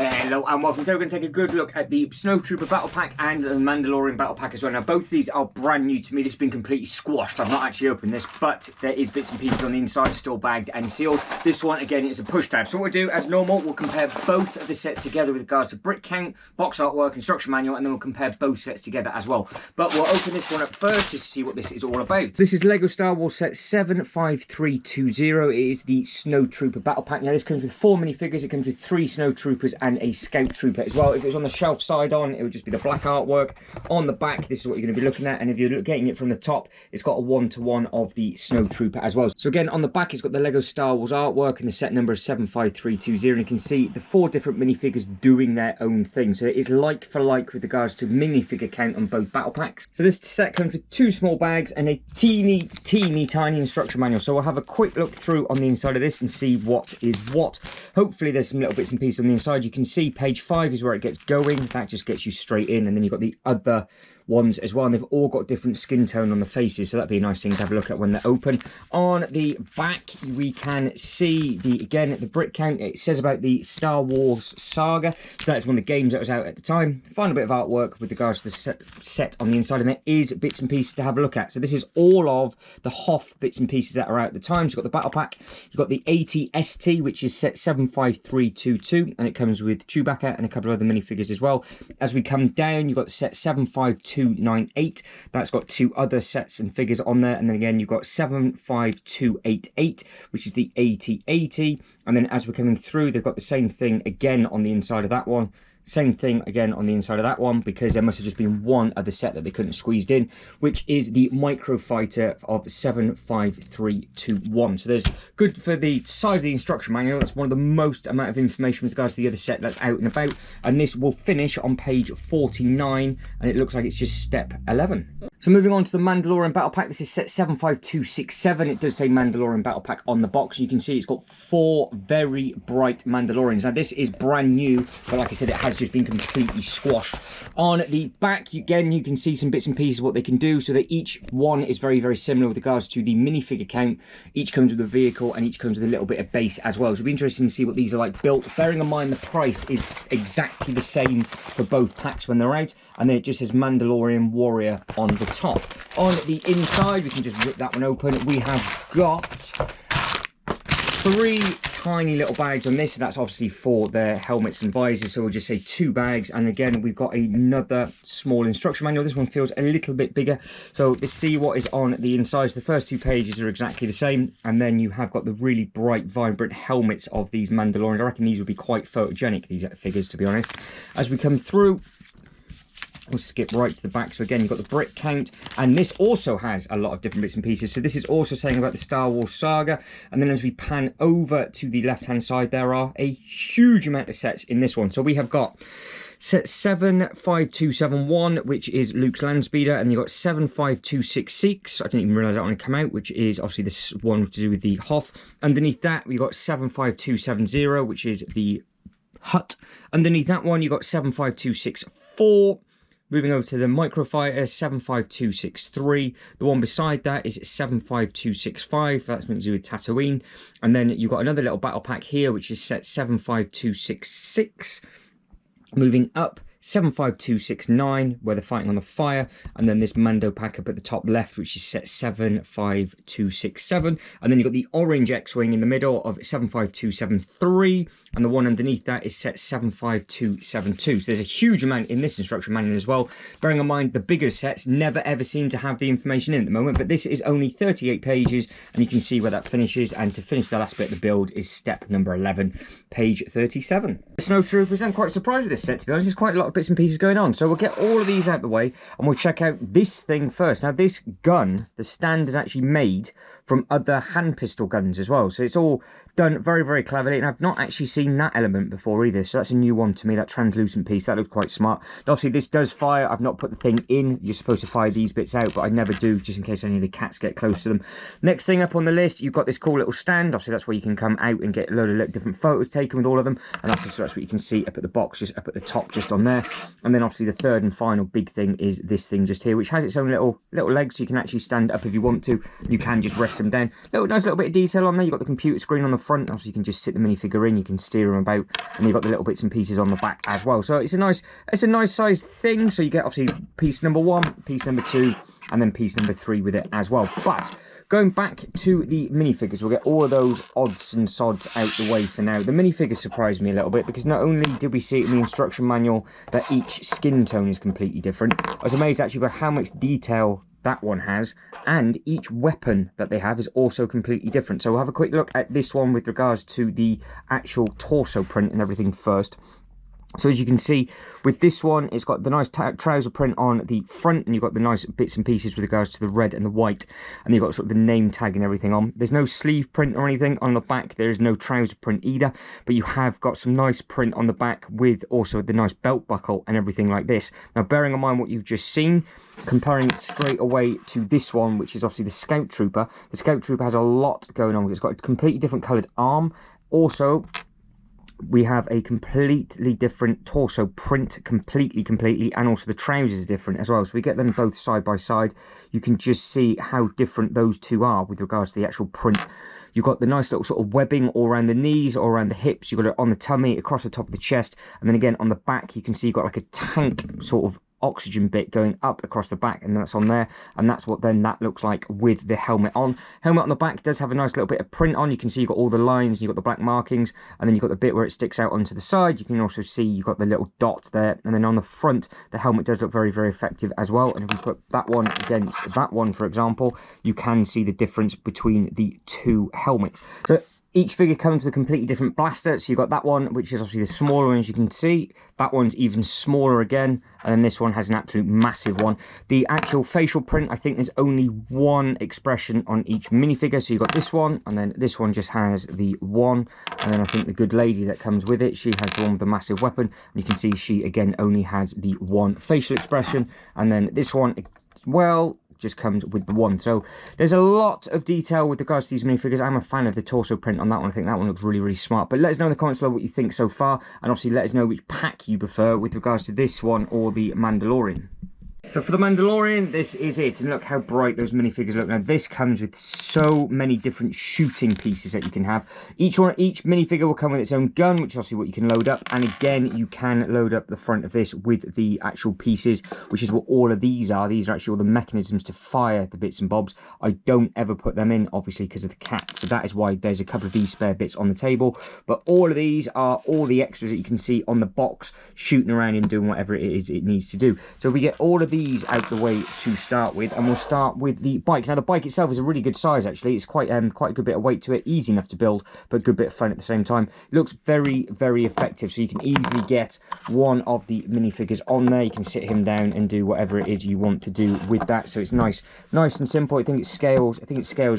Hello and welcome. Today we're going to take a good look at the Snowtrooper Battle Pack and the Mandalorian Battle Pack as well. Now both of these are brand new to me. This has been completely squashed. I've not actually opened this, but there is bits and pieces on the inside still bagged and sealed. This one again is a push tab. So what we'll do as normal, we'll compare both of the sets together with regards to brick count, box artwork, instruction manual, and then we'll compare both sets together as well. But we'll open this one up first just to see what this is all about. This is Lego Star Wars set 75320. It is the Snowtrooper Battle Pack. Now this comes with 4 minifigures. It comes with 3 Snowtroopers and a Scout Trooper as well. If it was on the shelf side on, it would just be the black artwork. On the back, this is what you're going to be looking at, and if you're getting it from the top, it's got a 1-to-1 of the Snowtrooper as well. So again, on the back, it's got the Lego Star Wars artwork, and the set number is 75320, and you can see the 4 different minifigures doing their own thing. So it is like for like with regards to minifigure count on both battle packs. So this set comes with 2 small bags and a teeny tiny instruction manual. So we'll have a quick look through on the inside of this and see what is what. Hopefully there's some little bits and pieces on the inside. You can see page 5 is where it gets going. That just gets you straight in, and then you've got the other ones as well, and they've all got different skin tone on the faces, so that'd be a nice thing to have a look at when they're open. On the back we can see the brick count. It says about the Star Wars saga, so that's one of the games that was out at the time. Final bit of artwork with regards to the set on the inside, and there is bits and pieces to have a look at. So this is all of the Hoth bits and pieces that are out at the time. So you've got the battle pack, you've got the AT-ST, which is set 75322, and it comes with Chewbacca and a couple of other minifigures as well. As we come down, you've got the set 75298. That's got 2 other sets and figures on there, and then again you've got 75288, which is the AT-80. And then as we're coming through, they've got the same thing again on the inside of that one. Same thing again on the inside of that one, because there must have just been one other set that they couldn't squeezed in, which is the Micro Fighter of 75321. So there's good for the size of the instruction manual. That's one of the most amount of information with regards to the other set that's out and about. And this will finish on page 49, and it looks like it's just step 11. So moving on to the Mandalorian Battle Pack, this is set 75267. It does say Mandalorian Battle Pack on the box. You can see it's got 4 very bright Mandalorians. Now this is brand new, but like I said, it has just been completely squashed. On the back, again, you can see some bits and pieces of what they can do, so that each one is very similar with regards to the minifigure count. Each comes with a vehicle, and each comes with a little bit of base as well. So it'll be interesting to see what these are like built, bearing in mind the price is exactly the same for both packs when they're out, and then it just says Mandalorian Warrior on the top. On the inside, we can just rip that one open. We have got 3 tiny little bags on this, and that's obviously for their helmets and visors, so we'll just say 2 bags. And again, we've got another small instruction manual. This one feels a little bit bigger, so let's see what is on the inside. So the first 2 pages are exactly the same, and then you have got the really bright, vibrant helmets of these Mandalorians. I reckon these would be quite photogenic, these figures, to be honest. As we come through, we'll skip right to the back. So again, you've got the brick count, and this also has a lot of different bits and pieces. So this is also saying about the Star Wars saga. And then as we pan over to the left hand side, there are a huge amount of sets in this one. So we have got set 75271, which is Luke's land speeder, and you've got 75266. I didn't even realize that one had come out, which is obviously this one to do with the Hoth. Underneath that, we've got 75270, which is the Hut. Underneath that one, you've got 75264. Moving over to the Microfighter, 75263. The one beside that is 75265. That's something to do with Tatooine. And then you've got another little battle pack here, which is set 75266. Moving up, 75269, where they're fighting on the fire, and then this Mando pack up at the top left, which is set 75267, and then you've got the orange X-Wing in the middle of 75273, and the one underneath that is set 75272. So there's a huge amount in this instruction manual as well, bearing in mind the bigger sets never ever seem to have the information in at the moment, but this is only 38 pages, and you can see where that finishes. And to finish the last bit of the build is step number 11, page 37. The Snowtroopers, I'm quite surprised with this set, to be honest. There's quite a lot of bits and pieces going on, so we'll get all of these out of the way and we'll check out this thing first. Now this gun, the stand is actually made from other hand pistol guns as well, so it's all done very cleverly, and I've not actually seen that element before either, so that's a new one to me. That translucent piece, that looks quite smart. And obviously this does fire. I've not put the thing in. You're supposed to fire these bits out, but I never do, just in case any of the cats get close to them. Next thing up on the list, you've got this cool little stand. Obviously that's where you can come out and get a load of different photos taken with all of them, and obviously that's what you can see up at the box, just up at the top, just on there. And then obviously the third and final big thing is this thing just here, which has its own little legs, so you can actually stand up if you want to. You can just rest them down. Nice little bit of detail on there. You've got the computer screen on the front, obviously you can just sit the minifigure in, you can steer them about, and you've got the little bits and pieces on the back as well. So it's a nice sized thing. So you get obviously piece number 1, piece number 2, and then piece number 3 with it as well. But going back to the minifigures, we'll get all of those odds and sods out the way for now. The minifigures surprised me a little bit because not only did we see it in the instruction manual that each skin tone is completely different, I was amazed actually by how much detail that one has, and each weapon that they have is also completely different. So we'll have a quick look at this one with regards to the actual torso print and everything first. So as you can see with this one, it's got the nice trouser print on the front, and you've got the nice bits and pieces with regards to the red and the white, and you've got sort of the name tag and everything on. There's no sleeve print or anything on the back. There is no trouser print either, but you have got some nice print on the back with also the nice belt buckle and everything like this. Now, bearing in mind what you've just seen, comparing it straight away to this one, which is obviously the Scout Trooper. The Scout Trooper has a lot going on. It's got a completely different coloured arm. Also, we have a completely different torso print, completely, and also the trousers are different as well. So we get them both side by side. You can just see how different those two are with regards to the actual print. You've got the nice little sort of webbing all around the knees, all around the hips. You've got it on the tummy, across the top of the chest, and then again on the back, you can see you've got like a tank sort of oxygen bit going up across the back, and that's on there, and that's what then that looks like with the helmet on. Helmet on the back does have a nice little bit of print on. You can see you've got all the lines, you've got the black markings, and then you've got the bit where it sticks out onto the side. You can also see you've got the little dot there, and then on the front the helmet does look very effective as well. And if we put that one against that one, for example, you can see the difference between the two helmets. So each figure comes with a completely different blaster. So you've got that one, which is obviously the smaller one, as you can see. That one's even smaller again. And then this one has an absolute massive one. The actual facial print, I think there's only one expression on each minifigure. So you've got this one, and then this one just has the one. And then I think the good lady that comes with it, she has the one with the massive weapon. And you can see she, again, only has the one facial expression. And then this one as well just comes with the one. So there's a lot of detail with regards to these minifigures. I'm a fan of the torso print on that one. I think that one looks really smart. But let us know in the comments below what you think so far, and obviously let us know which pack you prefer with regards to this one or the Mandalorian. So for the Mandalorian, this is it, and look how bright those minifigures look. Now this comes with so many different shooting pieces that you can have. Each minifigure will come with its own gun, which is obviously what you can load up, and again you can load up the front of this with the actual pieces, which is what all of these are. These are actually all the mechanisms to fire the bits and bobs. I don't ever put them in, obviously, because of the cat, so that is why there's a couple of these spare bits on the table. But all of these are all the extras that you can see on the box, shooting around and doing whatever it is it needs to do. So we get all of these out the way to start with, and we'll start with the bike. Now the bike itself is a really good size, actually. It's quite a good bit of weight to it, easy enough to build, but a good bit of fun at the same time. It looks very effective, so you can easily get one of the minifigures on there. You can sit him down and do whatever it is you want to do with that. So it's nice and simple. I think it scales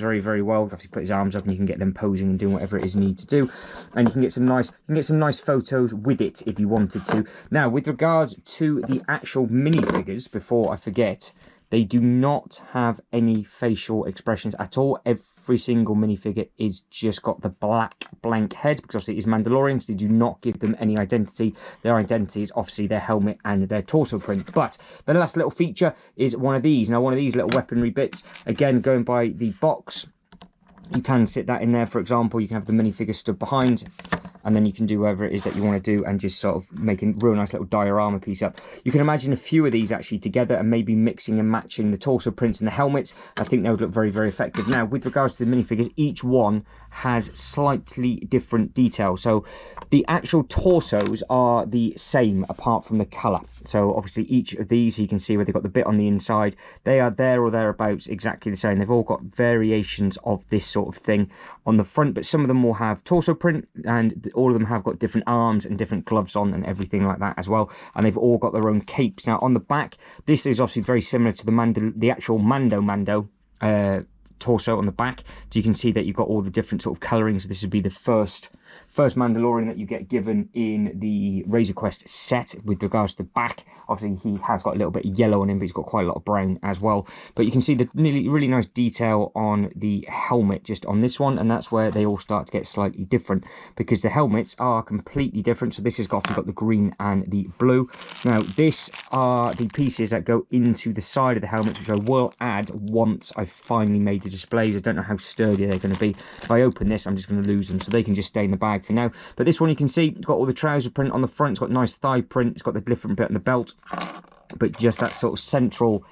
very well. Obviously put his arms up and you can get them posing and doing whatever it is you need to do, and you can get some nice photos with it if you wanted to. Now with regards to the actual minifigures, before I forget, they do not have any facial expressions at all. Every single minifigure is just got the black blank head, because obviously it is Mandalorians. They do not give them any identity. Their identity is obviously their helmet and their torso print. But the last little feature is one of these. Now one of these little weaponry bits, again going by the box, you can sit that in there. For example, you can have the minifigure stood behind, and then you can do whatever it is that you want to do and just sort of make a real nice little diorama piece up. You can imagine a few of these actually together and maybe mixing and matching the torso prints and the helmets. I think they would look very effective. Now with regards to the minifigures, each one has slightly different detail. So the actual torsos are the same apart from the colour. So obviously each of these, you can see where they've got the bit on the inside, they are there or thereabouts exactly the same. They've all got variations of this sort of thing on the front, but some of them will have torso print, and all of them have got different arms and different gloves on and everything like that as well, and they've all got their own capes. Now on the back, this is obviously very similar to the actual Mando torso on the back. So you can see that you've got all the different sort of colourings. So this would be the first Mandalorian that you get given in the Razor Quest set with regards to the back. Obviously he has got a little bit of yellow on him, but he's got quite a lot of brown as well. But you can see the really nice detail on the helmet just on this one, and that's where they all start to get slightly different, because the helmets are completely different. So this has got the green and the blue. Now this are the pieces that go into the side of the helmet, which I will add once I've finally made the displays. I don't know how sturdy they're going to be. If I open this, I'm just going to lose them, so they can just stay in the bag for now. But this one you can see, it's got all the trouser print on the front, it's got nice thigh print, it's got the different bit on the belt, but just that sort of central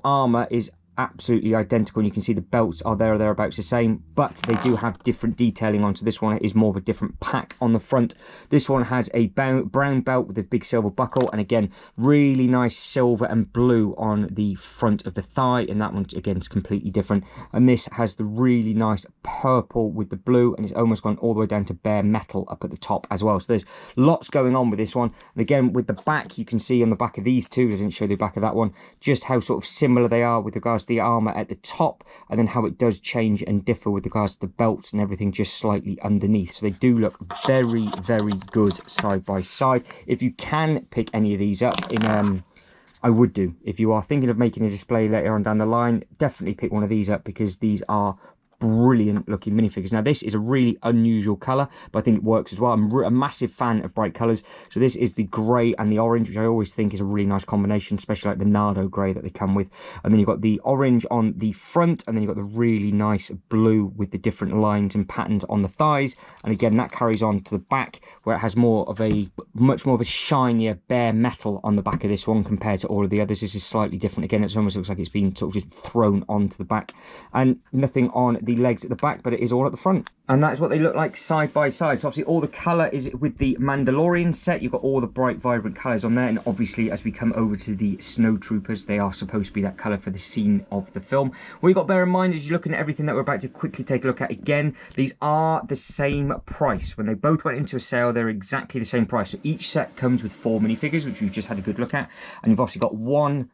armour is absolutely identical, and you can see the belts are there or thereabouts the same, but they do have different detailing on. So this one is more of a different pack on the front. This one has a brown belt with a big silver buckle, and again really nice silver and blue on the front of the thigh, and that one again is completely different. And this has the really nice purple with the blue, and it's almost gone all the way down to bare metal up at the top as well. So there's lots going on with this one. And again with the back, you can see on the back of these two, I didn't show the back of that one, just how sort of similar they are with regards to the armor at the top, and then how it does change and differ with regards to the belts and everything just slightly underneath. So they do look very, very good side by side. If you can pick any of these up in I would do, if you are thinking of making a display later on down the line, definitely pick one of these up, because these are brilliant looking minifigures. Now this is a really unusual color, but I think it works as well. I'm a massive fan of bright colors. So this is the gray and the orange, which I always think is a really nice combination, especially like the Nardo gray that they come with. And then you've got the orange on the front, and then you've got the really nice blue with the different lines and patterns on the thighs. And again, that carries on to the back, where it has much more of a shinier bare metal on the back of this one compared to all of the others. This is slightly different. Again, it almost looks like it's been sort of just thrown onto the back, and nothing on the legs at the back, but it is all at the front. And that's what they look like side by side. So obviously all the colour is with the Mandalorian set. You've got all the bright vibrant colours on there, and obviously as we come over to the Snowtroopers, they are supposed to be that colour for the scene of the film. What you've got to bear in mind as you're looking at everything that we're about to quickly take a look at, again, these are the same price. When they both went into a sale, they're exactly the same price. So each set comes with 4 minifigures, which we've just had a good look at, and you've obviously got one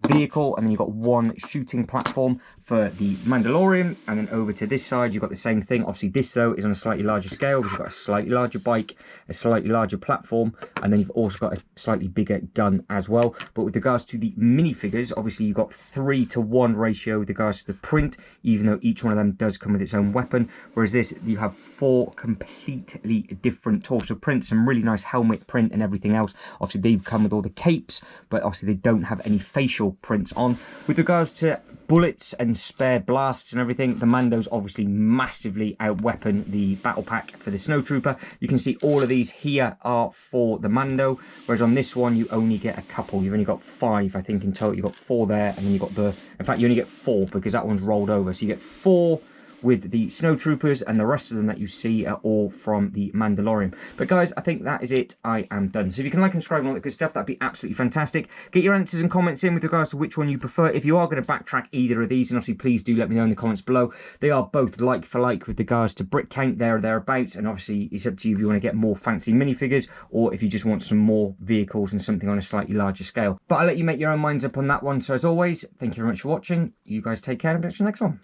vehicle, and then you've got one shooting platform for the Mandalorian. And then over to this side you've got the same thing. Obviously this though is on a slightly larger scale, because you've got a slightly larger bike, a slightly larger platform, and then you've also got a slightly bigger gun as well. But with regards to the minifigures, obviously you've got 3-to-1 ratio with regards to the print, even though each one of them does come with its own weapon. Whereas this, you have 4 completely different torso prints, some really nice helmet print and everything else. Obviously they come with all the capes, but obviously they don't have any facial prints on. With regards to bullets and spare blasts and everything, the Mandos obviously massively out-weapon the battle pack for the Snowtrooper. You can see all of these here are for the Mando, whereas on this one you only get a couple. You've only got 5, I think, in total. You've got 4 there, and then you've got in fact you only get 4 because that one's rolled over. So you get 4 with the Snowtroopers, and the rest of them that you see are all from the Mandalorian. But guys, I think that is it. I am done. So if you can like and subscribe and all that good stuff, that'd be absolutely fantastic. Get your answers and comments in with regards to which one you prefer. If you are going to backtrack either of these, and obviously please do let me know in the comments below. They are both like for like with regards to brick count there or thereabouts, and obviously it's up to you if you want to get more fancy minifigures, or if you just want some more vehicles and something on a slightly larger scale. But I'll let you make your own minds up on that one. So as always, thank you very much for watching. You guys take care, and I'll catch you in the next one.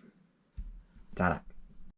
Ta-da.